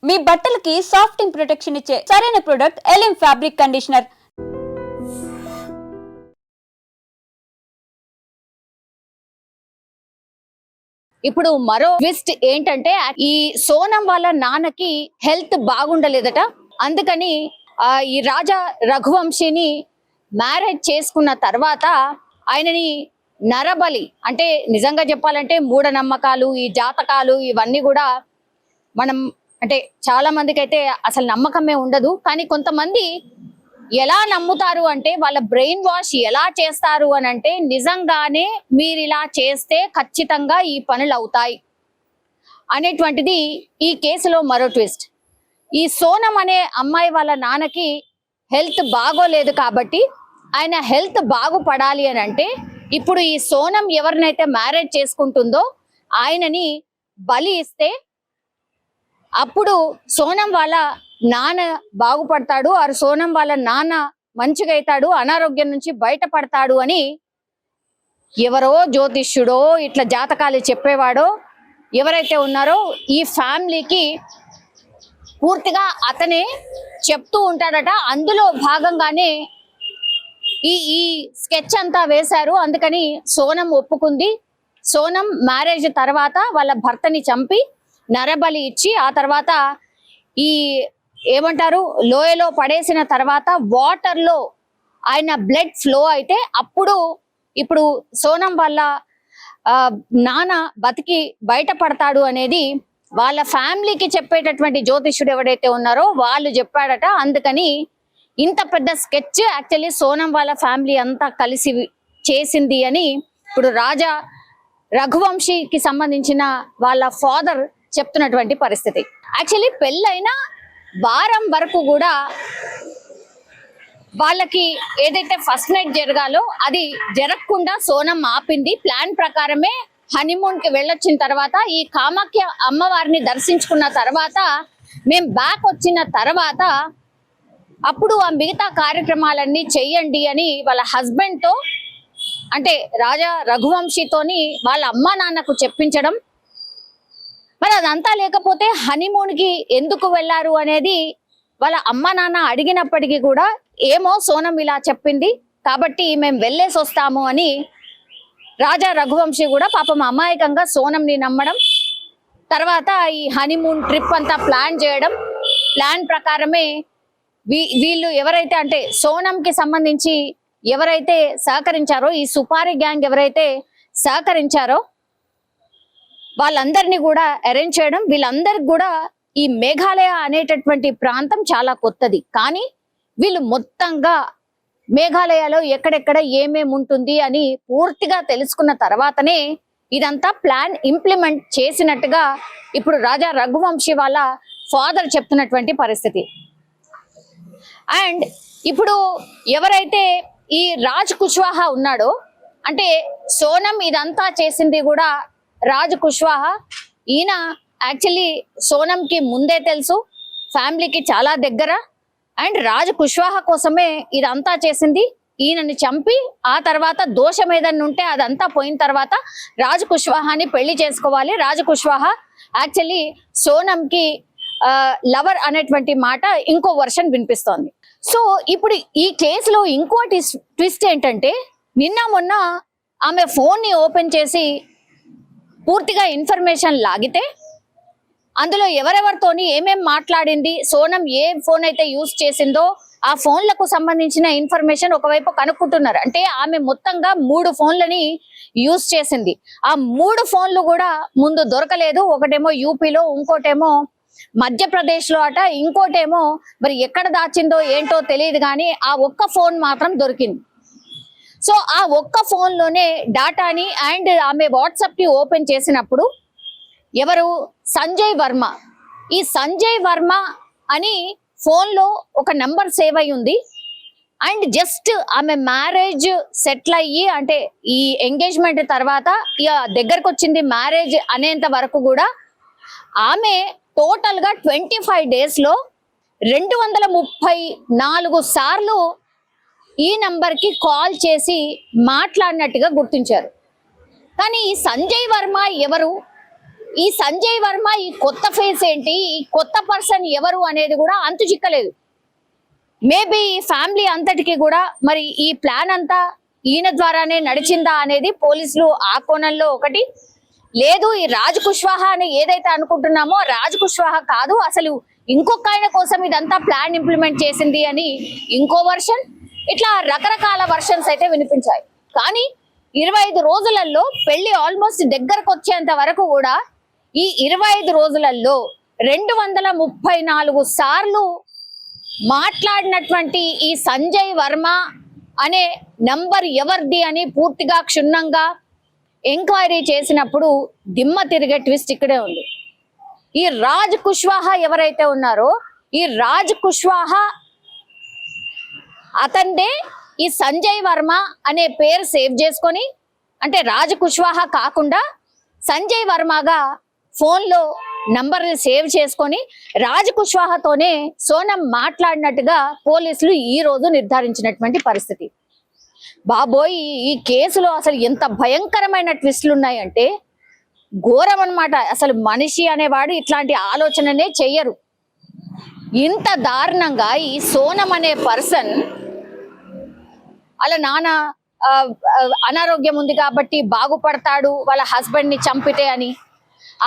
మీ బట్టలకి సాఫ్టింగ్ ప్రొటెక్షన్ ఇచ్చే సరైన ప్రొడక్ట్ ఎలిమ్ ఫ్యాబ్రిక్ కండిషనర్. ఇప్పుడు మరో ట్విస్ట్ ఏంటంటే ఈ సోనం వాళ్ళ నాన్నకి హెల్త్ బాగుండలేదట. అందుకని ఈ రాజా రఘువంశీని మ్యారేజ్ చేసుకున్న తర్వాత ఆయనని నరబలి, అంటే నిజంగా చెప్పాలంటే మూఢనమ్మకాలు, ఈ జాతకాలు ఇవన్నీ కూడా మనం అంటే చాలా మందికి అయితే అసలు నమ్మకమే ఉండదు. కానీ కొంతమంది ఎలా నమ్ముతారు అంటే వాళ్ళ బ్రెయిన్ వాష్ ఎలా చేస్తారు అని అంటే నిజంగానే మీరు ఇలా చేస్తే ఖచ్చితంగా ఈ పనులు అవుతాయి అనేటువంటిది ఈ కేసులో మరో ట్విస్ట్. ఈ సోనం అనే అమ్మాయి వాళ్ళ నాన్నకి హెల్త్ బాగోలేదు కాబట్టి ఆయన హెల్త్ బాగుపడాలి అని అంటే ఇప్పుడు ఈ సోనం ఎవరినైతే మ్యారేజ్ చేసుకుంటుందో ఆయనని బలి ఇస్తే అప్పుడు సోనం వాళ్ళ నాన్న బాగుపడతాడు, ఆ సోనం వాళ్ళ నాన్న మంచిగా అవుతాడు, అనారోగ్యం నుంచి బయటపడతాడు అని ఎవరో జ్యోతిష్యుడో ఇట్లా జాతకాలు చెప్పేవాడో ఎవరైతే ఉన్నారో ఈ ఫ్యామిలీకి పూర్తిగా అతనే చెప్తూ ఉంటాడట. అందులో భాగంగానే ఈ స్కెచ్ అంతా వేశారు. అందుకని సోనం ఒప్పుకుంది. సోనం మ్యారేజ్ తర్వాత వాళ్ళ భర్తని చంపి నరబలి ఇచ్చి ఆ తర్వాత ఈ ఏమంటారు లోయలో పడేసిన తర్వాత వాటర్లో ఆయన బ్లడ్ ఫ్లో అయితే అప్పుడు ఇప్పుడు సోనం వాళ్ళ నాన్న బతికి బయటపడతాడు అనేది వాళ్ళ ఫ్యామిలీకి చెప్పేటటువంటి జ్యోతిష్యుడు ఎవడైతే ఉన్నారో వాళ్ళు చెప్పాడట. అందుకని ఇంత పెద్ద స్కెచ్ యాక్చువల్లీ సోనం వాళ్ళ ఫ్యామిలీ అంతా కలిసి చేసింది అని ఇప్పుడు రాజా రఘువంశీకి సంబంధించిన వాళ్ళ ఫాదర్ చెప్తున్నటువంటి పరిస్థితి. యాక్చువల్లీ పెళ్ళైన వారం వరకు కూడా వాళ్ళకి ఏదైతే ఫస్ట్ నైట్ జరగాలో అది జరగకుండా సోనం ఆపింది. ప్లాన్ ప్రకారమే హనీమూన్ కి వెళ్ళొచ్చిన తర్వాత ఈ కామాఖ్య అమ్మవారిని దర్శించుకున్న తర్వాత మేము బ్యాక్ వచ్చిన తర్వాత అప్పుడు ఆ మిగతా కార్యక్రమాలన్నీ చెయ్యండి అని వాళ్ళ హస్బెండ్ తో అంటే రాజా రఘువంశీతోని వాళ్ళ అమ్మా నాన్నకు చెప్పించడం. మరి అదంతా లేకపోతే హనీమూన్ కి ఎందుకు వెళ్ళారు అనేది వాళ్ళ అమ్మా నాన్న అడిగినప్పటికీ కూడా ఏమో సోనం ఇలా చెప్పింది కాబట్టి మేము వెళ్ళేసి వస్తాము అని రాజా రఘువంశీ కూడా పాపం అమాయకంగా సోనంని నమ్మడం, తర్వాత ఈ హనీమూన్ ట్రిప్ అంతా ప్లాన్ చేయడం. ప్లాన్ ప్రకారమే వీళ్ళు ఎవరైతే అంటే సోనంకి సంబంధించి ఎవరైతే సహకరించారో ఈ సుపారీ గ్యాంగ్ ఎవరైతే సహకరించారో వాళ్ళందరినీ కూడా అరేంజ్ చేయడం. వీళ్ళందరికి కూడా ఈ మేఘాలయ అనేటటువంటి ప్రాంతం చాలా కొత్తది, కానీ వీళ్ళు మొత్తంగా మేఘాలయలో ఎక్కడెక్కడ ఏమేమి ఉంటుంది అని పూర్తిగా తెలుసుకున్న తర్వాతనే ఇదంతా ప్లాన్ ఇంప్లిమెంట్ చేసినట్టుగా ఇప్పుడు రాజా రఘువంశీ వాళ్ళ ఫాదర్ చెప్తున్నటువంటి పరిస్థితి. అండ్ ఇప్పుడు ఎవరైతే ఈ రాజ్ కుష్వాహా ఉన్నాడో అంటే సోనం ఇదంతా చేసింది కూడా రాజ్ కుష్వాహా. ఈయన యాక్చువల్లీ సోనంకి ముందే తెలుసు, ఫ్యామిలీకి చాలా దగ్గర. అండ్ రాజ్ కుష్వాహా కోసమే ఇదంతా చేసింది. ఈయనని చంపి ఆ తర్వాత దోషం ఏదన్నా ఉంటే అదంతా పోయిన తర్వాత రాజ్ కుష్వాహాని పెళ్లి చేసుకోవాలి. రాజ్ కుష్వాహా యాక్చువల్లీ సోనంకి లవర్ అనేటువంటి మాట ఇంకో వర్షన్ వినిపిస్తోంది. సో ఇప్పుడు ఈ కేసులో ఇంకో ట్విస్ట్ ఏంటంటే నిన్న మొన్న ఆమె ఫోన్ ని ఓపెన్ చేసి పూర్తిగా ఇన్ఫర్మేషన్ లాగితే అందులో ఎవరెవరితోని ఏమేం మాట్లాడింది, సోనం ఏ ఫోన్ అయితే యూజ్ చేసిందో ఆ ఫోన్లకు సంబంధించిన ఇన్ఫర్మేషన్ ఒకవైపు కనుక్కుంటున్నారు. అంటే ఆమె మొత్తంగా 3 ఫోన్లని యూజ్ చేసింది. ఆ 3 ఫోన్లు కూడా ముందు దొరకలేదు. ఒకటేమో యూపీలో, ఇంకోటేమో మధ్యప్రదేశ్ లో అట, ఇంకోటేమో మరి ఎక్కడ దాచిందో ఏంటో తెలియదు, కానీ ఆ ఒక్క ఫోన్ మాత్రం దొరికింది. సో ఆ ఒక్క ఫోన్ లోనే డాటాని అండ్ ఆమె వాట్సాప్ ని ఓపెన్ చేసినప్పుడు ఎవరు సంజయ్ వర్మ, ఈ సంజయ్ వర్మ అని ఫోన్ లో ఒక నంబర్ సేవ్ అయి ఉంది. అండ్ జస్ట్ ఆమె మ్యారేజ్ సెటిల్ అయ్యి అంటే ఈ ఎంగేజ్మెంట్ తర్వాత ఇక దగ్గరకు వచ్చింది మ్యారేజ్ అనేంత వరకు కూడా ఆమె టోటల్ గా 25 డేస్ లో 234 సార్లు ఈ నంబర్ కి కాల్ చేసి మాట్లాడినట్టుగా గుర్తించారు. కానీ ఈ సంజయ్ వర్మ ఎవరు, ఈ సంజయ్ వర్మ ఈ కొత్త ఫేస్ ఏంటి, ఈ కొత్త పర్సన్ ఎవరు అనేది కూడా అంతు చిక్కలేదు. మేబీ ఈ ఫ్యామిలీ అంతటికి కూడా మరి ఈ ప్లాన్ అంతా ఈయన ద్వారానే నడిచిందా అనేది పోలీసులు ఆ కోణంలో ఒకటి, లేదు ఈ రాజ్ కుష్వాహా అని ఏదైతే అనుకుంటున్నామో రాజ్ కుష్వాహా కాదు, అసలు ఇంకొక ఆయన కోసం ఇదంతా ప్లాన్ ఇంప్లిమెంట్ చేసింది అని ఇంకో వర్షన్, ఇట్లా రకరకాల వర్షన్స్ అయితే వినిపించాయి. కానీ 25 రోజులలో పెళ్లి ఆల్మోస్ట్ దగ్గరకు వచ్చేంత వరకు కూడా ఈ 25 రోజులలో 234 సార్లు మాట్లాడినటువంటి ఈ సంజయ్ వర్మ అనే నంబర్ ఎవరిది అని పూర్తిగా క్షుణ్ణంగా ఎంక్వైరీ చేసినప్పుడు దిమ్మ తిరిగే ట్విస్ట్ ఇక్కడే ఉంది. ఈ రాజ్ కుష్వాహా ఎవరైతే ఉన్నారో ఈ రాజ్ కుష్వాహా అతన్నే ఈ సంజయ్ వర్మ అనే పేరు సేవ్ చేసుకొని, అంటే రాజ్ కుష్వాహా కాకుండా సంజయ్ వర్మగా ఫోన్లో నంబర్ని సేవ్ చేసుకొని రాజ్ కుష్వాహాతోనే సోనం మాట్లాడినట్టుగా పోలీసులు ఈ రోజు నిర్ధారించినటువంటి పరిస్థితి. బాబోయ్, ఈ కేసులో అసలు ఎంత భయంకరమైన ట్విస్టులు ఉన్నాయంటే ఘోరం అన్నమాట. అసలు మనిషి అనేవాడు ఇట్లాంటి ఆలోచననే చెయ్యరు. ఇంత దారుణంగా ఈ సోనం అనే పర్సన్ అలా నాన్న అనారోగ్యం ఉంది కాబట్టి బాగుపడతాడు వాళ్ళ హస్బెండ్ ని చంపితే అని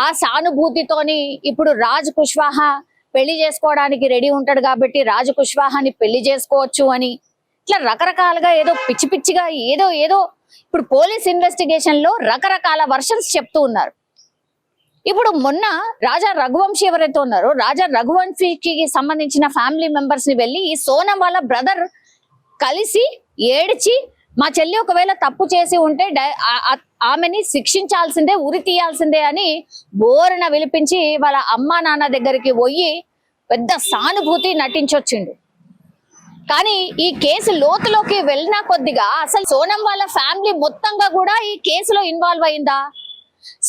ఆ సానుభూతితోని ఇప్పుడు రాజ్ కుష్వాహా పెళ్లి చేసుకోవడానికి రెడీ ఉంటాడు కాబట్టి రాజ్ కుష్వాహాని పెళ్లి చేసుకోవచ్చు అని ఇట్లా రకరకాలుగా ఏదో పిచ్చి పిచ్చిగా ఏదో ఇప్పుడు పోలీస్ ఇన్వెస్టిగేషన్ లో రకరకాల వర్షన్స్ చెప్తూ ఉన్నారు. ఇప్పుడు మొన్న రాజా రఘువంశీ ఎవరైతే ఉన్నారో రాజా రఘువంశీకి సంబంధించిన ఫ్యామిలీ మెంబర్స్ ని వెళ్ళి ఈ సోనం వాళ్ళ బ్రదర్ కలిసి ఏడిచి మా చెల్లి ఒకవేళ తప్పు చేసి ఉంటే ఆమెని శిక్షించాల్సిందే, ఉరి తీయాల్సిందే అని బోరున విలిపించి వాళ్ళ అమ్మా నాన్న దగ్గరికి పోయి పెద్ద సానుభూతి నటించొచ్చిండు. కానీ ఈ కేసు లోతులోకి వెళ్ళిన కొద్దిగా అసలు సోనం వాళ్ళ ఫ్యామిలీ మొత్తంగా కూడా ఈ కేసులో ఇన్వాల్వ్ అయిందా,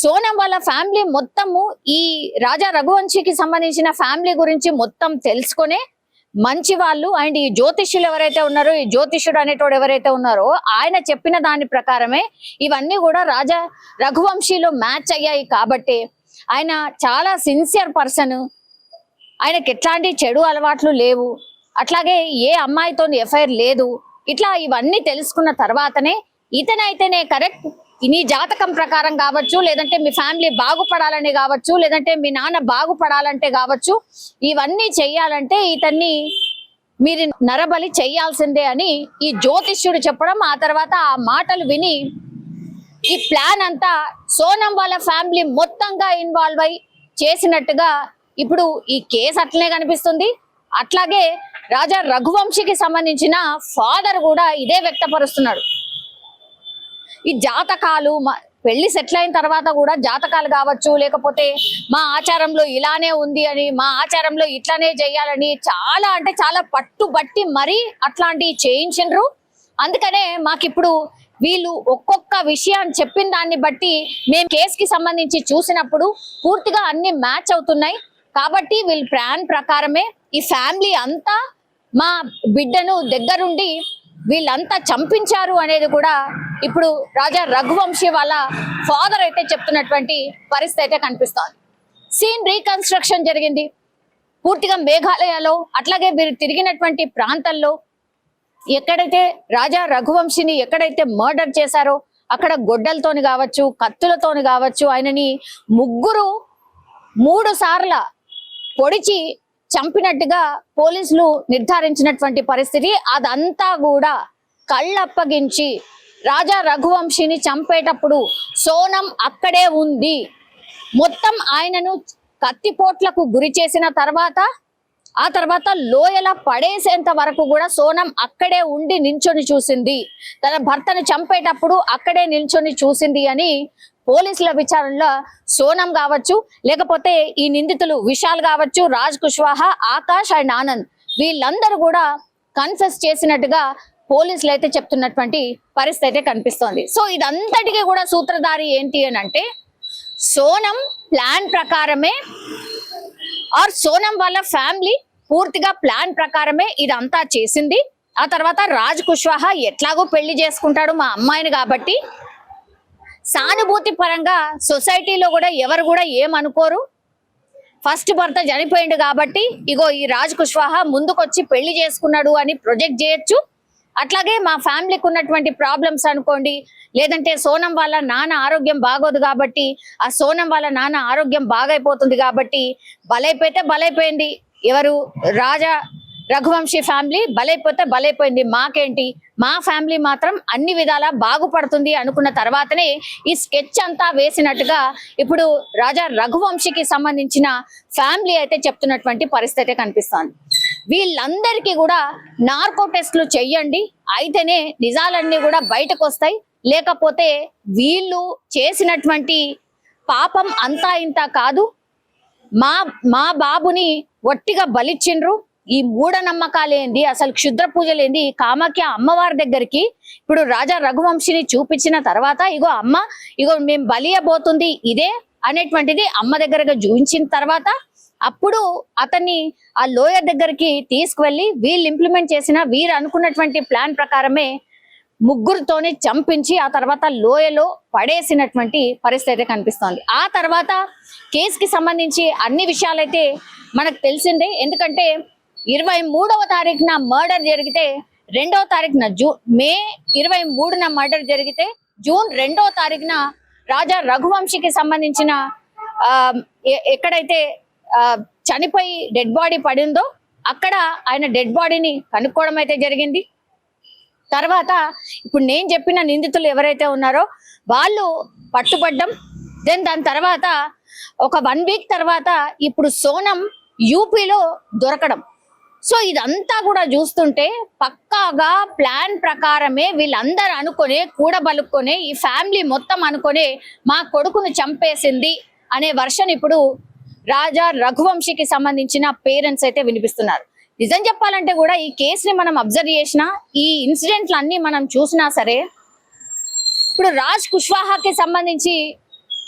సోనం వాళ్ళ ఫ్యామిలీ మొత్తము ఈ రాజా రఘువంశీకి సంబంధించిన ఫ్యామిలీ గురించి మొత్తం తెలుసుకునే మంచి వాళ్ళు అండ్ ఈ జ్యోతిష్యులు ఎవరైతే ఉన్నారో ఈ జ్యోతిష్యుడు అనేటోడు ఎవరైతే ఉన్నారో ఆయన చెప్పిన దాని ప్రకారమే ఇవన్నీ కూడా రాజా రఘువంశీలో మ్యాచ్ అయ్యాయి. కాబట్టి ఆయన చాలా సిన్సియర్ పర్సన్, ఆయనకి ఎట్లాంటి చెడు అలవాట్లు లేవు, అట్లాగే ఏ అమ్మాయితో ఎఫ్ఐఆర్ లేదు. ఇట్లా ఇవన్నీ తెలుసుకున్న తర్వాతనే ఇతనైతేనే కరెక్ట్, నీ జాతకం ప్రకారం కావచ్చు, లేదంటే మీ ఫ్యామిలీ బాగుపడాలని కావచ్చు, లేదంటే మీ నాన్న బాగుపడాలంటే కావచ్చు, ఇవన్నీ చెయ్యాలంటే ఇతన్ని మీరు నరబలి చెయ్యాల్సిందే అని ఈ జ్యోతిష్యుడు చెప్పడం, ఆ తర్వాత ఆ మాటలు విని ఈ ప్లాన్ అంతా సోనం వాళ్ళ ఫ్యామిలీ మొత్తంగా ఇన్వాల్వ్ అయి చేసినట్టుగా ఇప్పుడు ఈ కేసు అట్లనే కనిపిస్తుంది. అట్లాగే రాజా రఘువంశీకి సంబంధించిన ఫాదర్ కూడా ఇదే వ్యక్తపరుస్తున్నాడు. ఈ జాతకాలు పెళ్లి సెటిల్ అయిన తర్వాత కూడా జాతకాలు కావచ్చు, లేకపోతే మా ఆచారంలో ఇలానే ఉంది అని, మా ఆచారంలో ఇట్లానే చేయాలని చాలా అంటే చాలా పట్టుబట్టి మరీ అట్లాంటివి చేయించిండ్రు. అందుకనే మాకిప్పుడు వీళ్ళు ఒక్కొక్క విషయాన్ని చెప్పిన దాన్ని బట్టి మేము కేసుకి సంబంధించి చూసినప్పుడు పూర్తిగా అన్ని మ్యాచ్ అవుతున్నాయి. కాబట్టి వీళ్ళ ప్లాన్ ప్రకారమే ఈ ఫ్యామిలీ అంతా మా బిడ్డను దగ్గరుండి వీళ్ళంతా చంపించారు అనేది కూడా ఇప్పుడు రాజా రఘువంశీ వాళ్ళ ఫాదర్ అయితే చెప్తున్నటువంటి పరిస్థితి అయితే కనిపిస్తోంది. సీన్ రీకన్స్ట్రక్షన్ జరిగింది పూర్తిగా మేఘాలయలో, అట్లాగే వీరు తిరిగినటువంటి ప్రాంతాల్లో ఎక్కడైతే రాజా రఘువంశీని ఎక్కడైతే మర్డర్ చేశారో అక్కడ గొడ్డలతోని కావచ్చు, కత్తులతోని కావచ్చు, ఆయనని 3 సార్ల పొడిచి చంపినట్టుగా పోలీసులు నిర్ధారించినటువంటి పరిస్థితి. అదంతా కూడా కళ్ళప్పగించి రాజా రఘువంశీని చంపేటప్పుడు సోనం అక్కడే ఉంది, మొత్తం ఆయనను కత్తిపోట్లకు గురి చేసిన తర్వాత ఆ తర్వాత లోయల పడేసేంత వరకు కూడా సోనం అక్కడే ఉండి నిల్చొని చూసింది, తన భర్తను చంపేటప్పుడు అక్కడే నిల్చొని చూసింది అని పోలీసుల విచారణలో సోనం కావచ్చు, లేకపోతే ఈ నిందితులు విశాల్ కావచ్చు, రాజ్ కుష్వాహా, ఆకాష్ అండ్ ఆనంద్ వీళ్ళందరూ కూడా కన్ఫెస్ చేసినట్టుగా పోలీసులు అయితే చెప్తున్నటువంటి పరిస్థితి అయితే కనిపిస్తోంది. సో ఇదంతటికీ కూడా సూత్రధారి ఏంటి అని అంటే సోనం ప్లాన్ ప్రకారమే ఆర్ సోనం వాళ్ళ ఫ్యామిలీ పూర్తిగా ప్లాన్ ప్రకారమే ఇదంతా చేసింది. ఆ తర్వాత రాజ్ కుష్వాహా ఎట్లాగో పెళ్లి చేసుకుంటాడు మా అమ్మాయిని కాబట్టి సానుభూతి పరంగా సొసైటీలో కూడా ఎవరు కూడా ఏమనుకోరు. ఫస్ట్ భర్త చనిపోయిండు కాబట్టి ఇగో ఈ రాజ్ కుష్వాహా ముందుకొచ్చి పెళ్లి చేసుకున్నాడు అని ప్రొజెక్ట్ చేయొచ్చు. అట్లాగే మా ఫ్యామిలీకి ఉన్నటువంటి ప్రాబ్లమ్స్ అనుకోండి, లేదంటే సోనం వాళ్ళ నాన్న ఆరోగ్యం బాగోదు కాబట్టి ఆ సోనం వాళ్ళ నాన్న ఆరోగ్యం బాగైపోతుంది కాబట్టి బలైపోతే బలైపోయింది, ఎవరు రాజా రఘువంశీ ఫ్యామిలీ బలైపోతే బలైపోయింది, మాకేంటి, మా ఫ్యామిలీ మాత్రం అన్ని విధాలా బాగుపడుతుంది అనుకున్న తర్వాతనే ఈ స్కెచ్ అంతా వేసినట్టుగా ఇప్పుడు రాజా రఘువంశీకి సంబంధించిన ఫ్యామిలీ అయితే చెప్తున్నటువంటి పరిస్థితి కనిపిస్తోంది. వీళ్ళందరికీ కూడా నార్కో టెస్టులు చెయ్యండి, అయితేనే నిజాలన్నీ కూడా బయటకు వస్తాయి, లేకపోతే వీళ్ళు చేసినటువంటి పాపం అంతా ఇంత కాదు, మా బాబుని ఒట్టిగా బలిచ్చిండ్రు, ఈ మూఢనమ్మకాలేంది, అసలు క్షుద్ర పూజలేంది, ఈ కామాఖ్య అమ్మవారి దగ్గరికి ఇప్పుడు రాజా రఘువంశిని చూపించిన తర్వాత ఇగో మేము బలియబోతుంది ఇదే అనేటువంటిది అమ్మ దగ్గరగా చూపించిన తర్వాత అప్పుడు అతన్ని ఆ లోయ దగ్గరికి తీసుకువెళ్ళి వీళ్ళు ఇంప్లిమెంట్ చేసిన వీరు అనుకున్నటువంటి ప్లాన్ ప్రకారమే ముగ్గురుతోనే చంపించి ఆ తర్వాత లోయలో పడేసినటువంటి పరిస్థితి కనిపిస్తోంది. ఆ తర్వాత కేసుకి సంబంధించి అన్ని విషయాలైతే మనకు తెలిసిందే. ఎందుకంటే 23వ తారీఖున మర్డర్ జరిగితే 2వ తారీఖున మే 23న మర్డర్ జరిగితే జూన్ 2వ తారీఖున రాజా రఘువంశీకి సంబంధించిన ఎక్కడైతే చనిపోయి డెడ్ బాడీ పడిందో అక్కడ ఆయన డెడ్ బాడీని కనుక్కోవడం అయితే జరిగింది. తర్వాత ఇప్పుడు నేను చెప్పిన నిందితులు ఎవరైతే ఉన్నారో వాళ్ళు పట్టుబడ్డం, దాని తర్వాత ఒక 1 వీక్ తర్వాత ఇప్పుడు సోనం యూపీలో దొరకడం. సో ఇదంతా కూడా చూస్తుంటే పక్కాగా ప్లాన్ ప్రకారమే వీళ్ళందరూ అనుకునే కూడబలుక్కునే ఈ ఫ్యామిలీ మొత్తం అనుకునే మా కొడుకును చంపేసింది అనే వర్షన్ ఇప్పుడు రాజా రఘువంశీకి సంబంధించిన పేరెంట్స్ అయితే వినిపిస్తున్నారు. నిజం చెప్పాలంటే కూడా ఈ కేసుని మనం అబ్జర్వ్ చేసినా, ఈ ఇన్సిడెంట్లు అన్ని మనం చూసినా సరే ఇప్పుడు రాజ్ కుష్వాహాకి సంబంధించి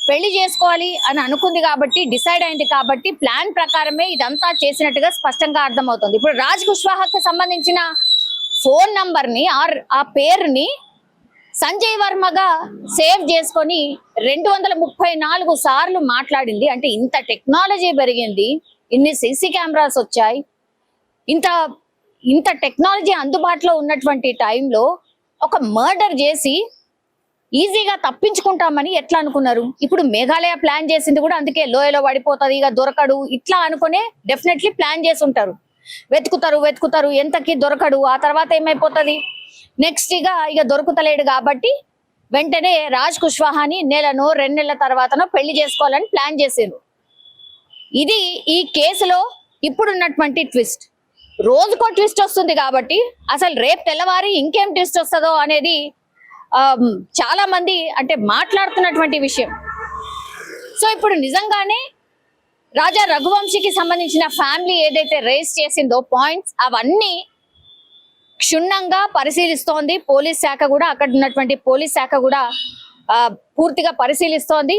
పెళ్లి చేసుకోవాలి అని అనుకుంది కాబట్టి, డిసైడ్ అయింది కాబట్టి ప్లాన్ ప్రకారమే ఇదంతా చేసినట్టుగా స్పష్టంగా అర్థమవుతుంది. ఇప్పుడు రాజ్ కుష్వాహాకి సంబంధించిన ఫోన్ నంబర్ ని ఆ పేరుని సంజయ్ వర్మగా సేవ్ చేసుకొని 234 సార్లు మాట్లాడింది. అంటే ఇంత టెక్నాలజీ పెరిగింది, ఇన్ని సీసీ కెమెరాస్ వచ్చాయి, ఇంత టెక్నాలజీ అందుబాటులో ఉన్నటువంటి టైంలో ఒక మర్డర్ చేసి ఈజీగా తప్పించుకుంటామని ఎట్లా అనుకున్నారు? ఇప్పుడు మేఘాలయ ప్లాన్ చేసింది కూడా అందుకే, లోయలో పడిపోతుంది ఇక దొరకడు ఇట్లా అనుకునే డెఫినెట్లీ ప్లాన్ చేసి ఉంటారు. వెతుకుతారు ఎంతకి దొరకడు, ఆ తర్వాత ఏమైపోతుంది, నెక్స్ట్ ఇక దొరుకుతలేడు కాబట్టి వెంటనే రాజ్ కుష్వాహాని 1 నెలనో 2 నెలల తర్వాతనో పెళ్లి చేసుకోవాలని ప్లాన్ చేసిండ్రు. ఇది ఈ కేసులో ఇప్పుడున్నటువంటి ట్విస్ట్. రోజుకో ట్విస్ట్ వస్తుంది కాబట్టి అసలు రేపు తెల్లవారి ఇంకేం ట్విస్ట్ వస్తుందో అనేది చాలా మంది అంటే మాట్లాడుతున్నటువంటి విషయం. సో ఇప్పుడు నిజంగానే రాజా రఘువంశీకి సంబంధించిన ఫ్యామిలీ ఏదైతే రేస్ చేసిందో పాయింట్స్ అవన్నీ క్షుణ్ణంగా పరిశీలిస్తోంది పోలీస్ శాఖ కూడా. అక్కడ ఉన్నటువంటి పోలీస్ శాఖ కూడా పూర్తిగా పరిశీలిస్తోంది.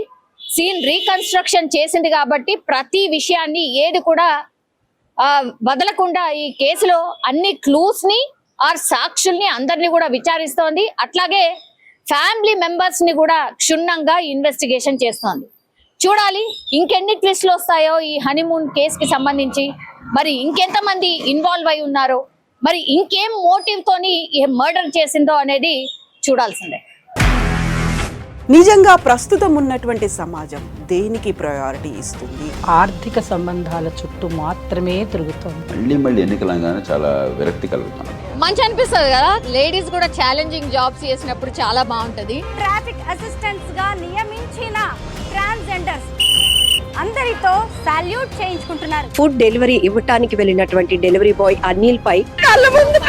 సీన్ రీకన్స్ట్రక్షన్ చేసింది కాబట్టి ప్రతి విషయాన్ని ఏది కూడా వదలకుండా ఈ కేసులో అన్ని క్లూస్ ని సాక్షుల్ని అందరినీ కూడా విచారిస్తోంది. అట్లాగే ఫ్యామిలీ మెంబర్స్ ని కూడా క్షుణ్ణంగా ఇన్వెస్టిగేషన్ చేస్తోంది. చూడాలి ఇంకెన్ని ట్విస్ట్లు వస్తాయో ఈ హనీమూన్ కేసుకి సంబంధించి, మరి ఇంకెంతమంది ఇన్వాల్వ్ అయి ఉన్నారో, మరి ఇంకేం మోటివ్ తోని మర్డర్ చేసిందో అనేది చూడాల్సిందే. నిజంగా ప్రస్తుతం ఉన్నటువంటి సమాజం దేనికి ప్రయారిటీ ఇస్తుంది? ఆర్థిక సంబంధాల చుట్టూ మాత్రమే తిరుగుతుంది. మళ్ళీ ఎన్నికలంగానే చాలా విరక్తి కలుగుతాను. మంచి అనిపిస్తుంది కదా, లేడీస్ కూడా ఛాలెంజింగ్ జాబ్స్ చేసినప్పుడు చాలా బాగుంటది. ట్రాఫిక్ అసిస్టెంట్స్ గా నియమించిన ట్రాన్స్జెండర్స్ అందరితో సాల్యూట్ చేయించుకుంటున్నారు. ఫుడ్ డెలివరీ ఇవ్వటానికి వెళ్ళినటువంటి డెలివరీ బాయ్ అనిల్ పై కళ్ళ ముందు